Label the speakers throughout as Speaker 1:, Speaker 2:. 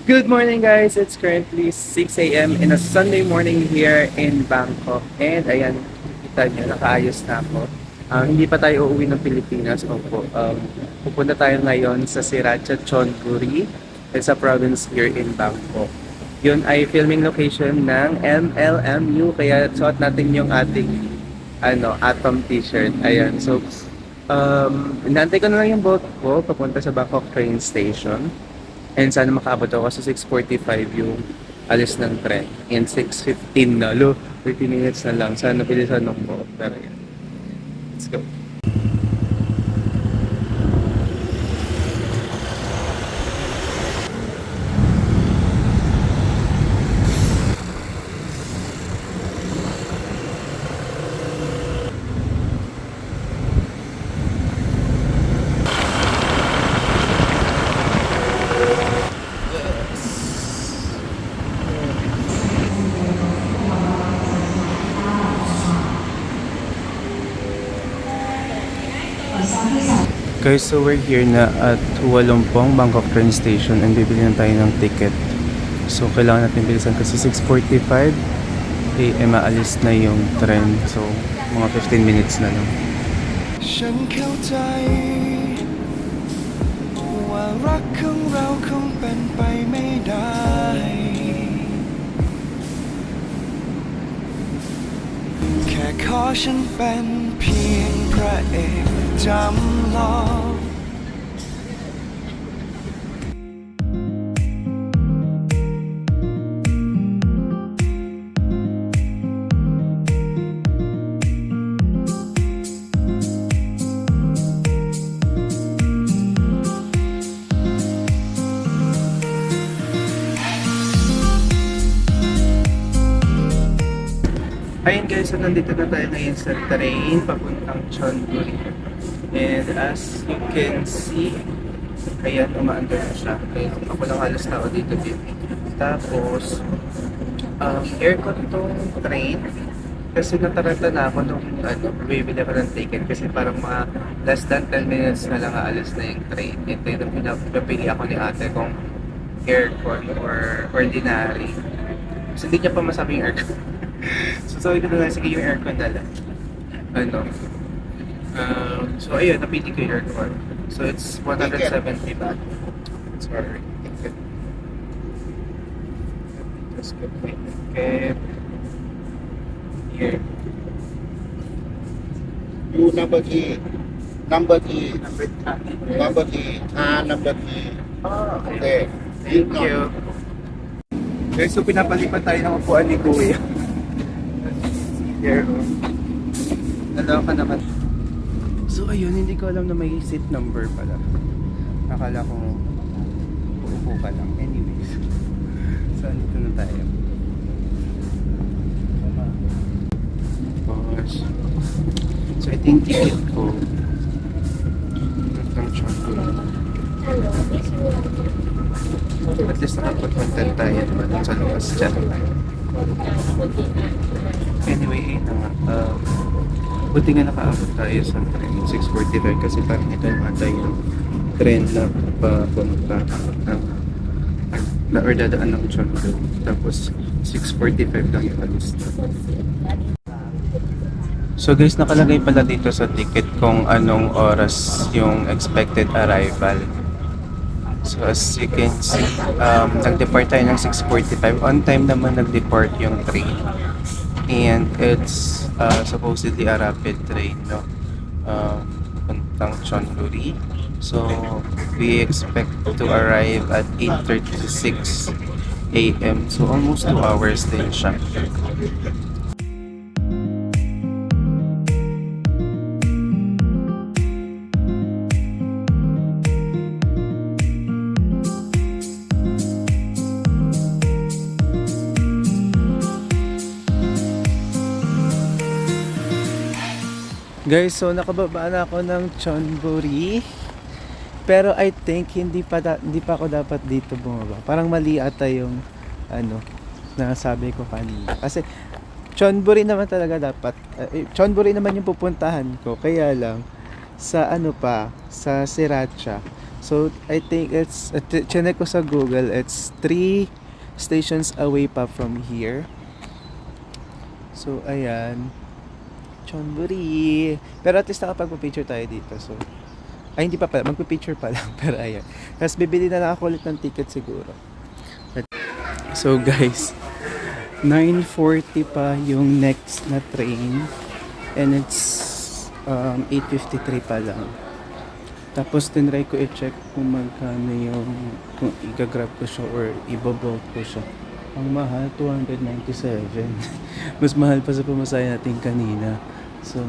Speaker 1: Good morning guys! It's currently 6 a.m. in a Sunday morning here in Bangkok. And ayan, kita nyo, nakaayos na ako. Hindi pa tayo uuwi ng Pilipinas. Opo, pupunta tayo ngayon sa Sriracha Chonburi. It's a province here in Bangkok. Yun ay filming location ng MLMU. Kaya suot natin yung ating Atom t-shirt. Ayan, so inaantay ko na lang yung boat ko papunta sa Bangkok train station. And sana makaabot ako sa 6:45 yung alis ng tren. And 6:15 na. 30 minutes na lang. Sana bilisan ng boat. Pero yan. Let's go. Guys, so we're here na at Walumpong, Bangkok train station and bibili na tayo ng ticket. So kailangan natin bilisan kasi 6:45 AM aalis na yung tren. So mga 15 minutes na lang.
Speaker 2: ฉันเข้าใจว่ารักของเราคงเป็นไปไม่ได้แค่ขอฉันเป็นเพียงพระเอกจำลอง
Speaker 1: Ayun guys, so nandito na tayo ngayon sa train papuntang Chonburi. And as you can see, ayan, umaandar na siya. Ayan, ako lang halos tao dito din. Tapos, aircon tong train. Kasi nataranta na ako nung bibili ako ng ticket kasi parang mga less than 10 minutes na lang aalis na yung train. Ito yung pinapili ako ni ate kung aircon or ordinary. Kasi hindi niya pa masabi yung aircon. So sabi ko na lang, sige yung aircon na lang. So ayun, napili ko yung aircon. So it's 170 baht. Sorry. Just get my ticket. Here.
Speaker 3: You number key, number key, number key, number key.
Speaker 1: Oh,
Speaker 3: Okay.
Speaker 1: Thank you. Guys, so pinapalipat tayo ng upuan ni Kuya. Here. Nalaw ka naman. So ayun, hindi ko alam na may seat number pala. Akala ko uupo ka lang. Anyways. So andito na tayo. Gosh. So ito yung ticket ko. Itong chocolate. At least nakapag-content tayo naman sa labas dyan. Anyway, ayun na nga. Buti nga nakaabot tayo sa train 6:45 kasi parang ito yung ata yung train na papunta or dadaan ng Chonburi. Tapos 6:45 lang yung alis na. So guys, nakalagay pala dito sa ticket kung anong oras yung expected arrival. So as you can see, nag-depart tayo ng 6:45. On time naman nag-depart yung train. And it's supposedly a rapid train, no? Puntang Chonburi. So we expect to arrive at 8:36 AM. So almost 2 hours din siya. Guys, so nakababa na ako ng Chonburi. Pero I think hindi pa ako dapat dito bumaba. Parang mali ata yung nasabi ko kanina. Kasi Chonburi naman talaga dapat. Chonburi naman yung pupuntahan ko. Kaya lang sa sa Sriracha. So, I think it's, chinek ko sa Google, it's 3 stations away pa from here. So, ayan. Chonburi. Pero at least nakapagpa-picture tayo dito. So, ay hindi pa pala, magpa-picture pa lang. Pero ayan. Tapos bibili na lang ako ulit ng ticket siguro. So guys, 9:40 pa yung next na train. And it's 8:53 pa lang. Tapos tinry ko i-check kung magkano yung, kung i-grab ko siya or i-bolt ko siya. Ang mahal, 297. Mas mahal pa sa pamasahe natin kanina. So,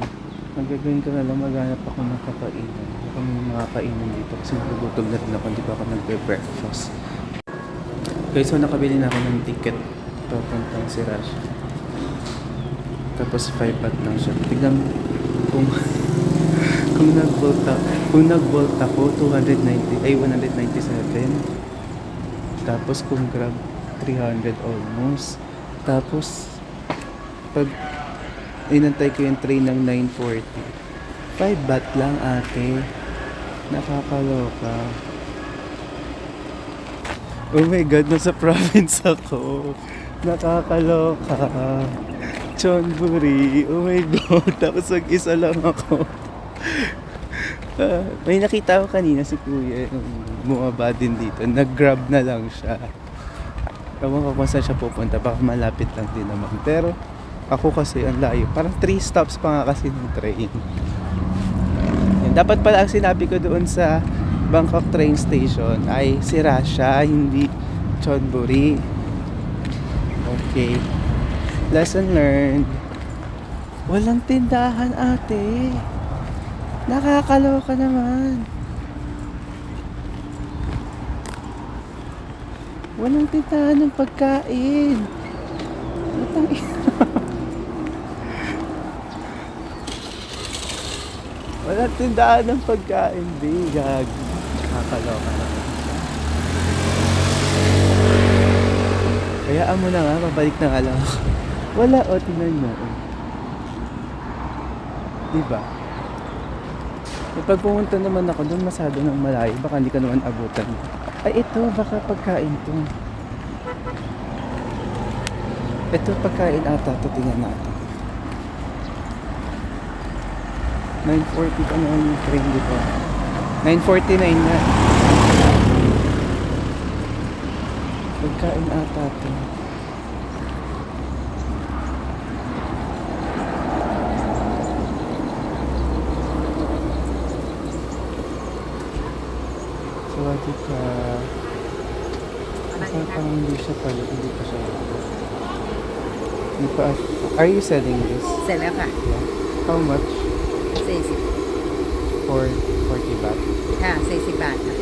Speaker 1: ang gagawin ko na lang, maghanap ako ng kakainan. Kung mga kainan dito kasi nagugutom na rin ako, hindi pa ako nagbe-breakfast. Okay, so nakabili na ako ng ticket papuntang Sirasha. Tapos 5 baht lang siya. Tignan mo kung kung nag-bolt ako 197. Tapos kung grab 300 almost. Tapos pag inantay ko yung train ng 9:40, 5 baht lang ate. Nakakaloka. Oh my god, nasa province ako. Nakakaloka. Chonburi. Oh my god. Tapos mag-isa lang ako. May nakita ko kanina si kuya yung bumaba din dito. Nag-grab na lang siya. Ewan ko kung saan siya pupunta. Baka malapit lang din naman. Pero ako kasi ang layo. Parang 3 stops pa nga kasi ng train. Yan. Dapat pala ang sinabi ko doon sa Bangkok train station ay Sirasha, hindi Chonburi. Okay. Lesson learned. Walang tindahan ate. Nakakaloka naman. Walang tindahan ng pagkain. Matang walang tindahan ng pagkain, bigag. Nakakaloka naman. Hayaan mo na nga, pabalik na nga lang ako. Wala, o, tingnan mo. Diba? Pag pumunta naman ako doon, masyado ng malayo. Baka hindi ka naman abutan. Ay, ito, baka pagkain to. Ito, pagkain ata. Ito, tingnan natin. 9:40 pa naman yung train dito. 9:49 na. Pagkain ata to. Sawadee ka. Parang hindi siya pala. Hindi pa siya. Hindi pa. Are you selling this?
Speaker 4: เสร็จแล้วค่ะ
Speaker 1: Yeah. How much?
Speaker 4: 40
Speaker 1: For 40 baht.
Speaker 4: ค่ะ40 บาทค่ะ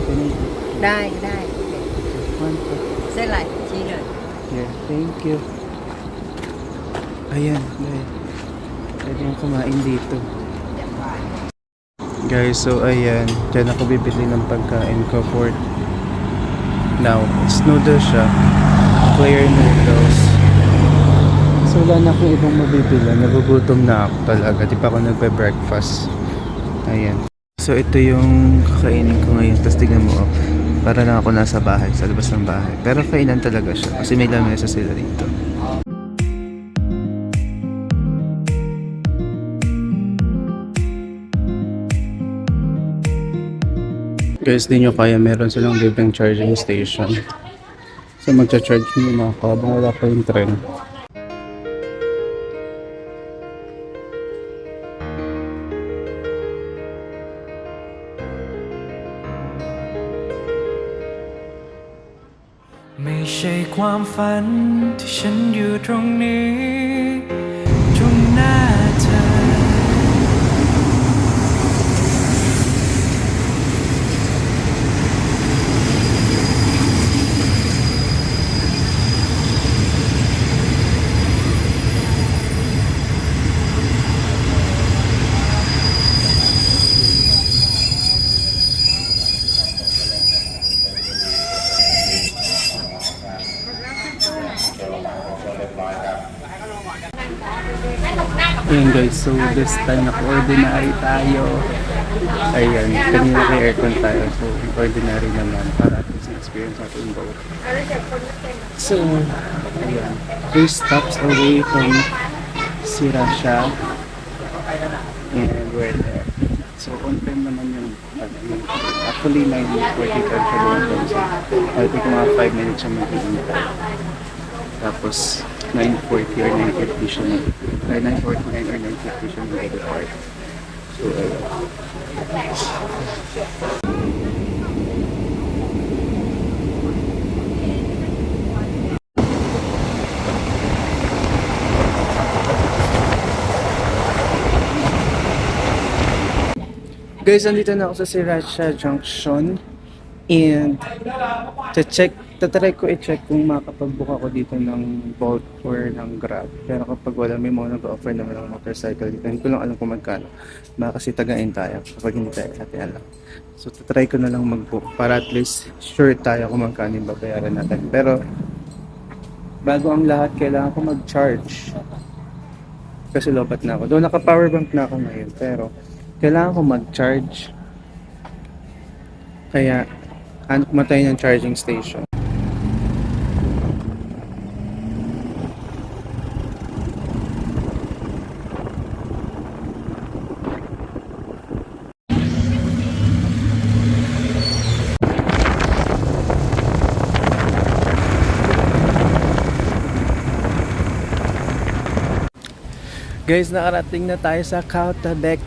Speaker 1: Can I
Speaker 4: ได้ได้โอเค
Speaker 1: one for
Speaker 4: เส้นอะไรชี้เลย
Speaker 1: here? Thank you. Ayan, dahil pwede yung kumain dito. Guys, so ayan, dyan ako bibili ng pagkain ko for now. It's noodles siya. Clear noodles. So wala na akong ibang mabibili. Nagugutom na ako talaga. Di pa ako nagbe-breakfast. Ayan. So ito yung kakainin ko ngayon. Tapos tignan mo, para lang ako nasa bahay, sa labas ng bahay. Pero kainan talaga siya. Kasi may lamesa sila dito. Guys, di nyo kaya, meron silang libreng charging station. So magcha-charge muna ako habang wala pa yung tren.
Speaker 2: ไม่ใช่ความฝันที่ฉันอยู่ตรงนี้ตรงหน้าเธอ
Speaker 4: ค
Speaker 1: Ayun guys, so this time naka-ordinary tayo. Ayun, kanina may aircon tayo. So, ordinary naman para at least experience natin both. So, ayun. 3 stops away from Sirasha. And we're there. So, on time naman yung, actually 9:45 siya doon. So, I think mga 5 minutes siya mag-iintay. Tapos, 9:40 or 9:50 siya ay 9:49 or 9:50 siya mag-depart. So, ayun. Guys, andito na ako sa Sriracha Junction and tatry ko i-check kung makakapag-book ako dito ng Bolt or ng Grab. Pero kapag wala, may mga nag-offer naman ng motorcycle dito. Hindi ko lang alam kung magkano. Baka kasi tagain tayo kapag hindi tayo natin alam. So, tatry ko na lang mag-book para at least sure tayo kung magkano yung babayaran natin. Pero, bago ang lahat, kailangan ko mag-charge. Kasi lobat na ako. Doon naka-powerbank na ako ngayon. Pero, kailangan ko mag-charge. Kaya, hanap mo tayo ng charging station. Guys, nakarating na tayo sa Kautabek.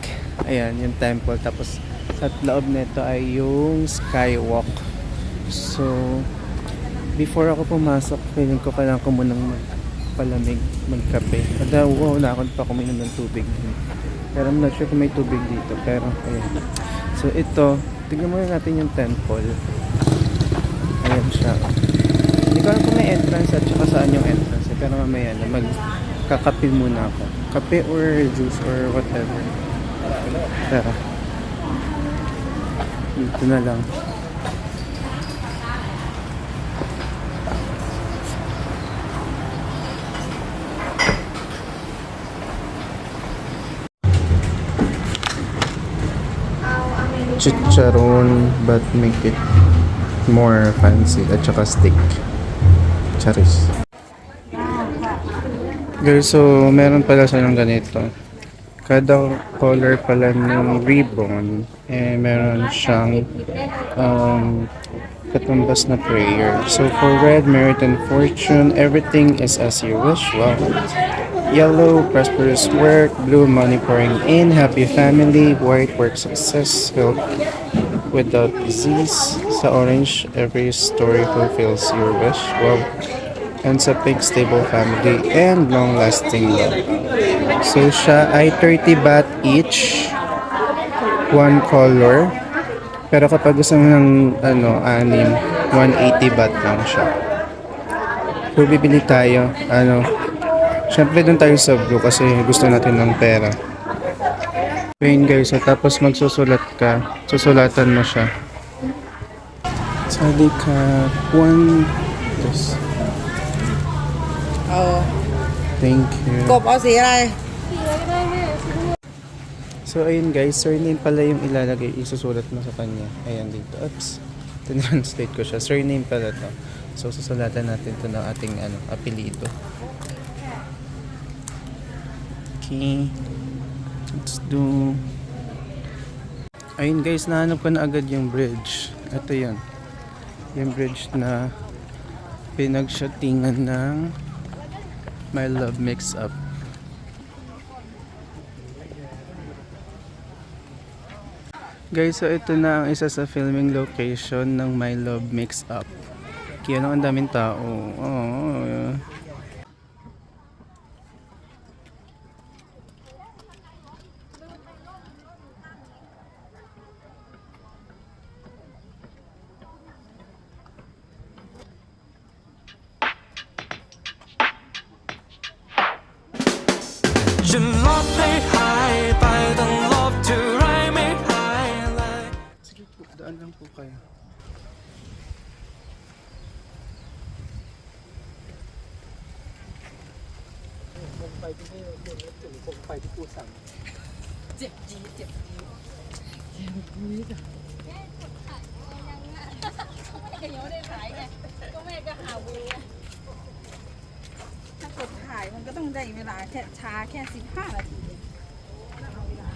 Speaker 1: Ayan, yung temple. Tapos, sa loob nito ay yung skywalk. So, before ako pumasok, feeling ko kailangan ko munang magpalamig, magkape. Wow, nakakot pa kuminom ng tubig. Pero I'm not sure kung may tubig dito. Pero, ayan. So, ito, tignan muna natin yung temple. Ayan siya. Hindi ko alam kung may entrance at saka saan yung entrance. Pero mamaya na, magkakape muna ako. Kape or juice or whatever. Tara. Dito na lang. Chicharon but make it more fancy at saka steak. Charis. Guys, so meron pala silang ganito. Kada color pala ng ribbon, meron siyang katumbas na prayer. So for red, merit and fortune, everything is as you wish. Wow. Yellow, prosperous work. Blue, money pouring in. Happy family. White, work success. Health without disease. Sa orange, every story fulfills your wish. Wow. And sa pink, stable family and long-lasting love. So siya ay 30 baht each, one color. Pero kapag gusto mo ng anim, 180 baht lang siya. So bibili tayo, syempre doon tayo sa blue kasi gusto natin ng pera. Ayun guys, so tapos magsusulat ka, susulatan mo siya. Sadi ka, one, this. Thank you.
Speaker 4: กบเอาสีอะไร
Speaker 1: So ayun guys, surname pala yung ilalagay, isusulat mo sa kanya. Ayan dito. Oops. Tinranslate ko siya. Surname pala to. So susulatan natin to ng ating apelyido. Okay. Let's do. Ayun guys, nahanap ko na agad yung bridge. Ito yun. Yung bridge na pinagshootingan ng My Love Mix Up. Guys, so ito na ang isa sa filming location ng My Love Mix Up. Kaya ang daming tao. Oh. Sige po, daan lang po kayo.
Speaker 5: ก็ยังไม่ได้ขายไงก็แม่ก็หาวิวถ้ากดถ่ายมันก็ต้องได้เวลาแค่ช้าแค่15 นาทีเองเอาเวลา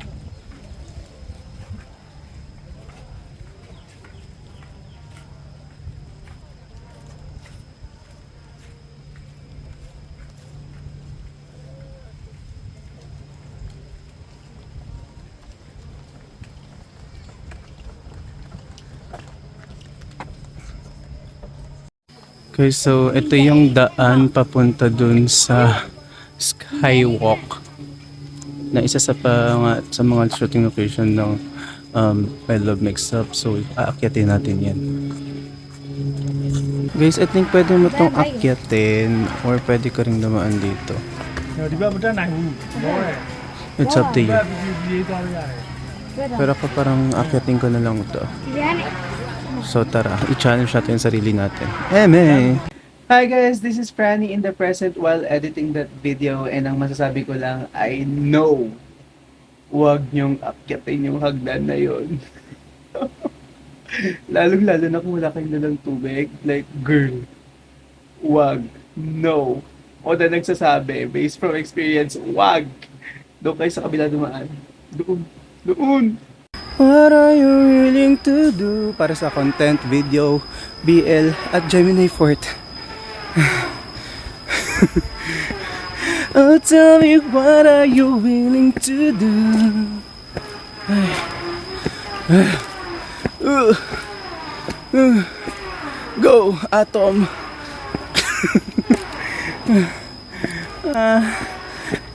Speaker 1: Okay, so ito yung daan papunta dun sa Skywalk na isa sa mga shooting location ng I Love Mix Up. So, aakyatin natin yan. Guys, I think pwede mo tong akyatin or pwede ka rin dumaan dito. It's up to you. Pero ako parang akyatin ko na lang ito. So tara, i-challenge natin yung sarili natin. Eme! Hi guys, this is Franny in the present while editing that video and ang masasabi ko lang ay no! Huwag niyong akyatin yung hagdan na yon. Lalong-lalo na kung wala kayong dalang tubig. Like, girl, huwag, no. O na nagsasabi, based from experience, huwag! Doon kayo sa kabila dumaan. Doon! What are you willing to do? Para sa content, video, BL, at Gemini Fort. Oh, tell me, what are you willing to do? Go, Atom!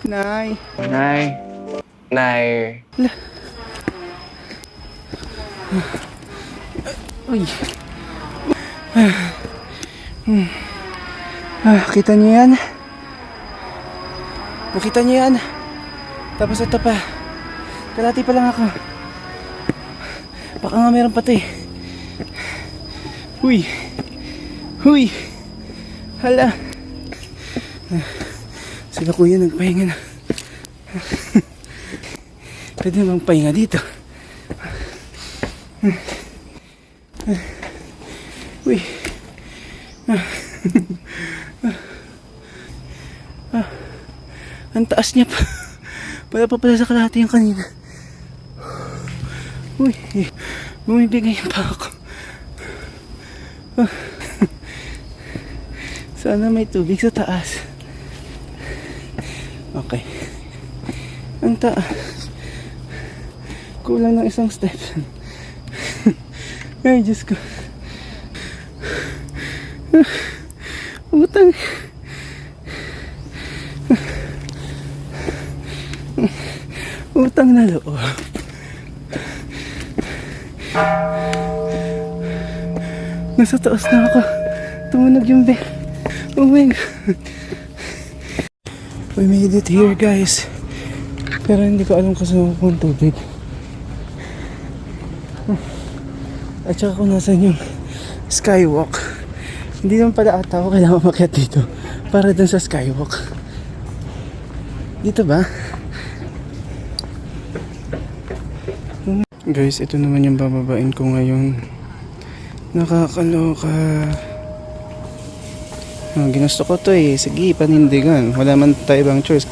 Speaker 1: Nay. Uy. Kita niyo yan? Nakita niyo yan? Tapos ito pa. Kalati pa lang ako. Baka nga meron pa to eh. Huy. Hala. Sila kuya nagpahinga na. Pwede namang pahinga dito. Uy. Ang taas niya pa. Wala pa pala sa kalahati yung kanina. Uy. Bumibigay pa ako. Sana may tubig sa taas. Okay. Ang taas. Kulang ng isang step. Ay, Diyos ko. Utang. Utang na loob. Nasa taas na ako. Tumunog yung bell. Oh my God. We made it here, guys. Pero hindi ko alam kasi kung tubig. At saka kung nasan yung skywalk. Hindi naman pala ata ako kailangan makiat dito para dun sa skywalk. Dito ba? Guys, ito naman yung bababain ko ngayon. Nakakaloka. Ginusto ko to eh. Sige, panindigan. Wala man tayo ibang choice.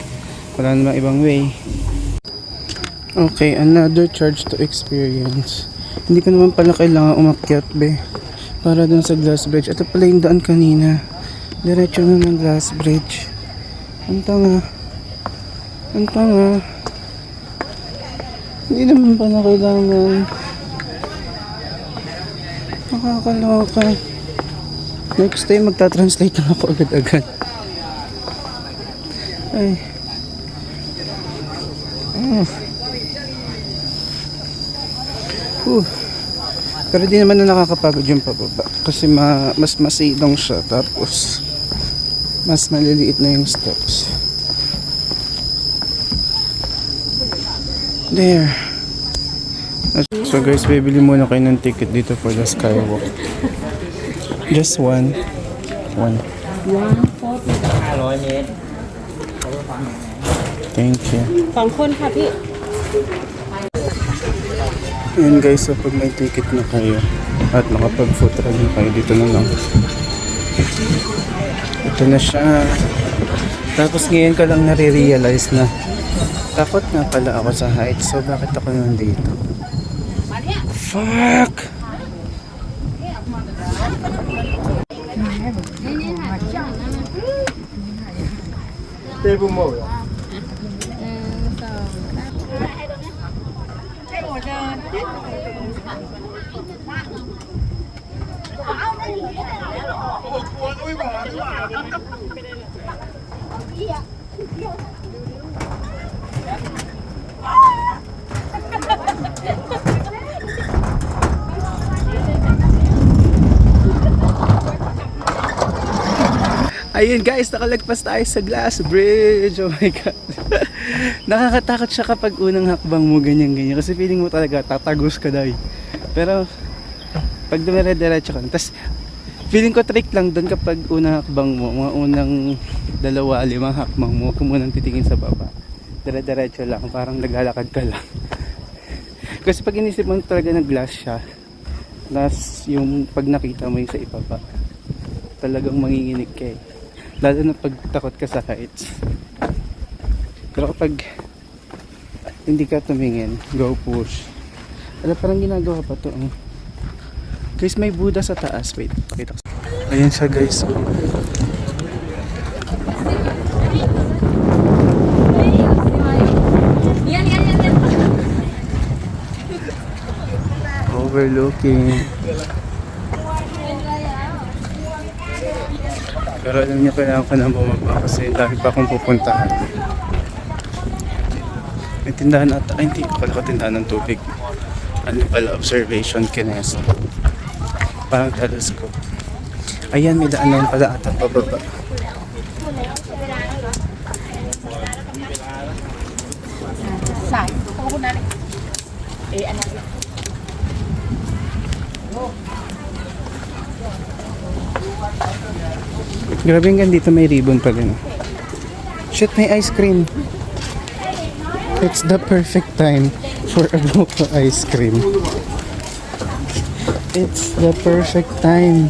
Speaker 1: Wala namang ibang way. Okay, another charge to experience. Hindi ko naman pala kailangan umakyat be para dun sa glass bridge. Ito pala yung daan kanina. Diretso na ng glass bridge. Ang tanga. Hindi naman pala kailangan. Nakakaloka. Next time magta-translate na ako agad-agad. Ay. Pero di naman na nakakapagod yung pababa kasi mas masilong siya tapos mas maliliit na yung steps. There. So guys, bibili muna kayo ng ticket dito for the skywalk. Just one.
Speaker 4: 140 500 เมตร
Speaker 6: Thank you.
Speaker 7: 2 คนค่ะพี่
Speaker 6: Ayan guys, so pag may ticket na kayo at nakapag-food run na kayo, dito na lang. Ito na siya. Tapos ngayon ko lang nare-realize na takot nga pala ako sa height. So bakit ako nandito? Fuck! Ayun guys, nakalagpas tayo sa glass bridge. Oh my god. Nakakatakot siya kapag unang hakbang mo ganyan-ganyan. Kasi feeling mo talaga tatagos ka dahi. Pero pag dumire-diretso ka. Tapos feeling ko trick lang doon kapag unang hakbang mo. Mga unang 2-5 hakbang mo. Kung munang titingin sa baba. Dire-diretso lang. Parang naglalakad ka lang. Kasi pag inisip mo talaga na glass siya. Tapos yung pag nakita mo yung sa ibaba. Talagang manginginig ka eh. Lalo na pag takot ka sa heights. Pero kapag hindi ka tumingin, go push. Alam, parang ginagawa pa to. Guys, may Buddha sa taas. Wait, pakita ko. Ayan siya guys. Overlooking. Pero alam niyo, kailangan ko na bumaba kasi dami pa akong pupuntahan. May tindahan ata. Ay, hindi pala ko tindahan ng tubig. Ano pala, observation kinesa. Parang telescope. Ayan, may daanan pala ata pababa. Grabe nga, dito may ribbon pa rin. Shit, may ice cream. It's the perfect time for a local ice cream. It's the perfect time.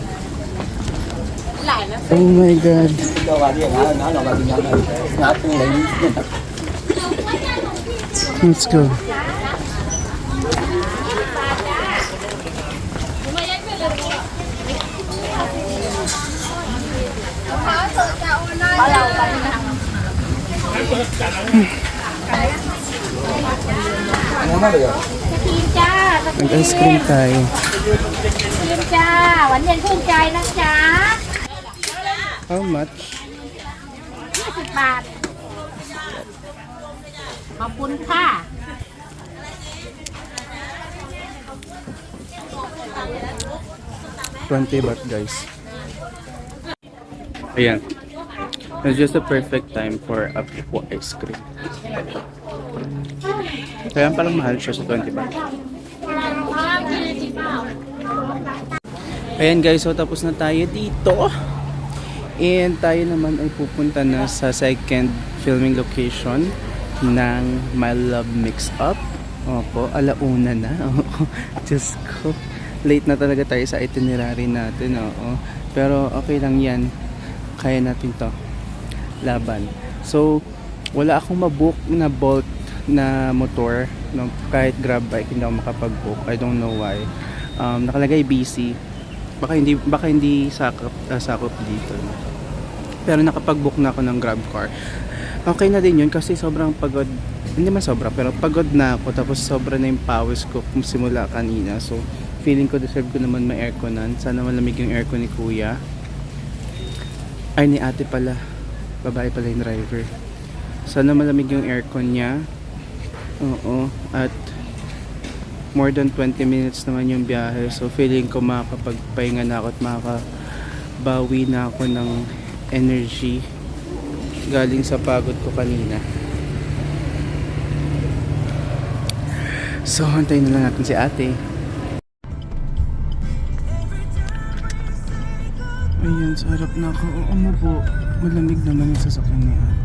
Speaker 6: Oh my god. Let's go. Mag-ice cream tayo.
Speaker 8: จ้าหวานเย็นชื่นใจนะจ๊ะ
Speaker 6: How much?
Speaker 8: 20 บาท ขอบคุณค่ะ
Speaker 6: 20 baht guys. Ayan. It's just the perfect time for a pipo ice cream. Kaya parang mahal siya sa 20 baht. Ayan guys, so tapos na tayo dito. And tayo naman ay pupunta na sa second filming location ng My Love Mix-Up. Opo, alauna na. Oo, Diyos ko. Late na talaga tayo sa itinerary natin. Oo. Pero okay lang yan. Kaya natin to. Laban. So, wala akong mabook na Bolt na motor. No? Kahit grab bike, hindi ako makapag-book. I don't know why. Nakalagay busy. Baka hindi sakop dito. No? Pero nakapag-book na ako ng grab car. Okay na din yun kasi sobrang pagod. Hindi man sobra, pero pagod na ako. Tapos sobra na yung pawis ko simula kanina. So, feeling ko deserve ko naman may airconan. Sana malamig yung aircon ni kuya. Ay, ni ate pala. Babae pala yung driver. Sana malamig yung aircon niya. Oo. At more than 20 minutes naman yung biyahe. So, feeling ko makakapagpahinga na ako at makakabawi na ako ng energy galing sa pagod ko kanina. So, hantayin na lang natin si ate. Ayan, sa harap na ako. Umupo. Malamig naman yung sasakyan ni ate.